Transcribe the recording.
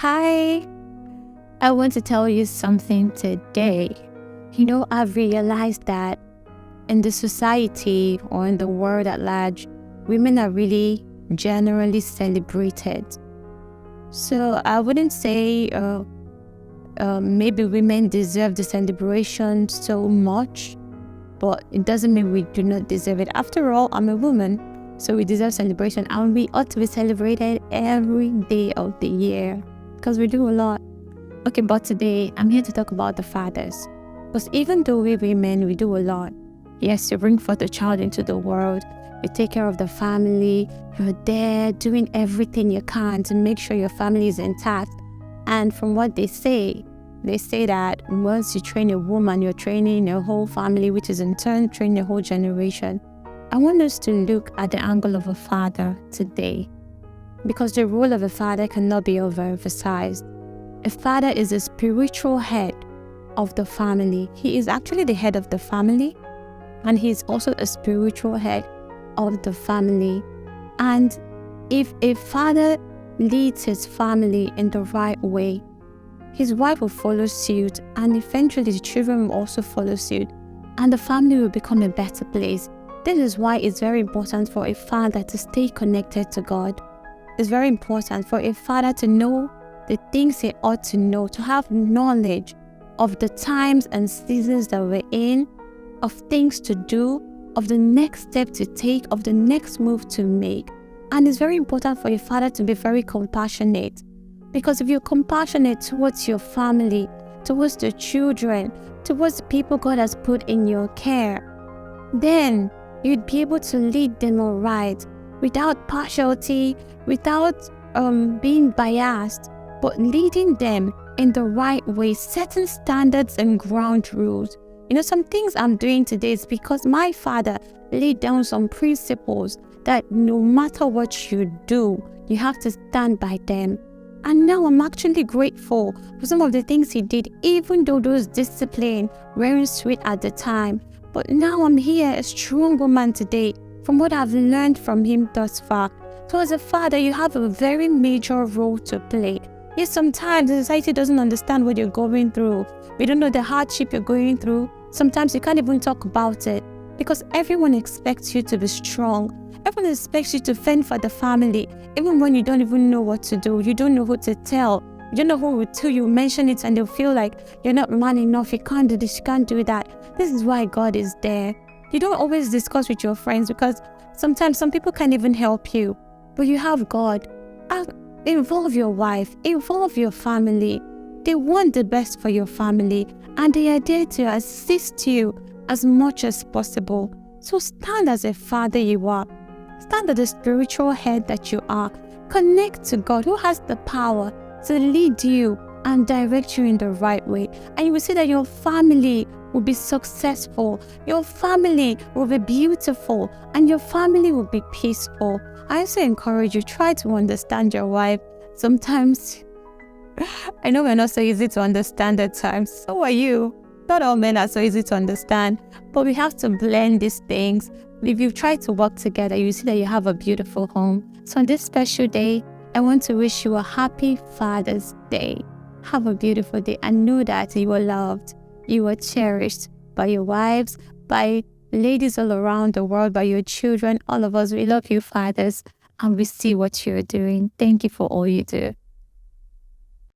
Hi, I want to tell you something today. I've realized that in the society or in the world at large, women are really generally celebrated. So I wouldn't say maybe women deserve the celebration so much, but it doesn't mean we do not deserve it. After all, I'm a woman, so we deserve celebration, and we ought to be celebrated every day of the year because we do a lot. Okay, but today I'm here to talk about the fathers. Because even though we women, we do a lot. Yes, you bring forth a child into the world, you take care of the family, you're there doing everything you can to make sure your family is intact. And from what they say that once you train a woman, you're training your whole family, which is in turn training your whole generation. I want us to look at the angle of a father today, because the role of a father cannot be overemphasized. A father is a spiritual head of the family. He is actually the head of the family, and he is also a spiritual head of the family. And if a father leads his family in the right way, his wife will follow suit, and eventually the children will also follow suit, and the family will become a better place. This is why it's very important for a father to stay connected to God. It's very important for a father to know the things he ought to know, to have knowledge of the times and seasons that we're in, of things to do, of the next step to take, of the next move to make. And it's very important for a father to be very compassionate, because if you're compassionate towards your family, towards the children, towards the people God has put in your care, then you'd be able to lead them all right, without partiality, without being biased, but leading them in the right way, setting standards and ground rules. Some things I'm doing today is because my father laid down some principles that no matter what you do, you have to stand by them. And now I'm actually grateful for some of the things he did, even though those discipline weren't sweet at the time. But now I'm here, a strong woman today, from what I've learned from him thus far. So as a father, you have a very major role to play. Yes, sometimes the society doesn't understand what you're going through. We don't know the hardship you're going through. Sometimes you can't even talk about it, because everyone expects you to be strong. Everyone expects you to fend for the family, even when you don't even know what to do. You don't know who to tell. You don't know who will tell you, mention it, and they'll feel like you're not man enough. You can't do this, you can't do that. This is why God is there. You don't always discuss with your friends, because sometimes some people can't even help you. But you have God. Involve your wife, involve your family. They want the best for your family, and they are there to assist you as much as possible. So stand as a father you are. Stand as the spiritual head that you are. Connect to God, who has the power to lead you and direct you in the right way. And you will see that your family will be successful. Your family will be beautiful, and your family will be peaceful. I also encourage you, try to understand your wife. Sometimes, I know we're not so easy to understand at times. So are you. Not all men are so easy to understand, but we have to blend these things. If you try to work together, you see that you have a beautiful home. So on this special day, I want to wish you a happy Father's Day. Have a beautiful day, and know that you are loved, you are cherished by your wives, by ladies all around the world, by your children. All of us, we love you, fathers, and we see what you're doing. Thank you for all you do.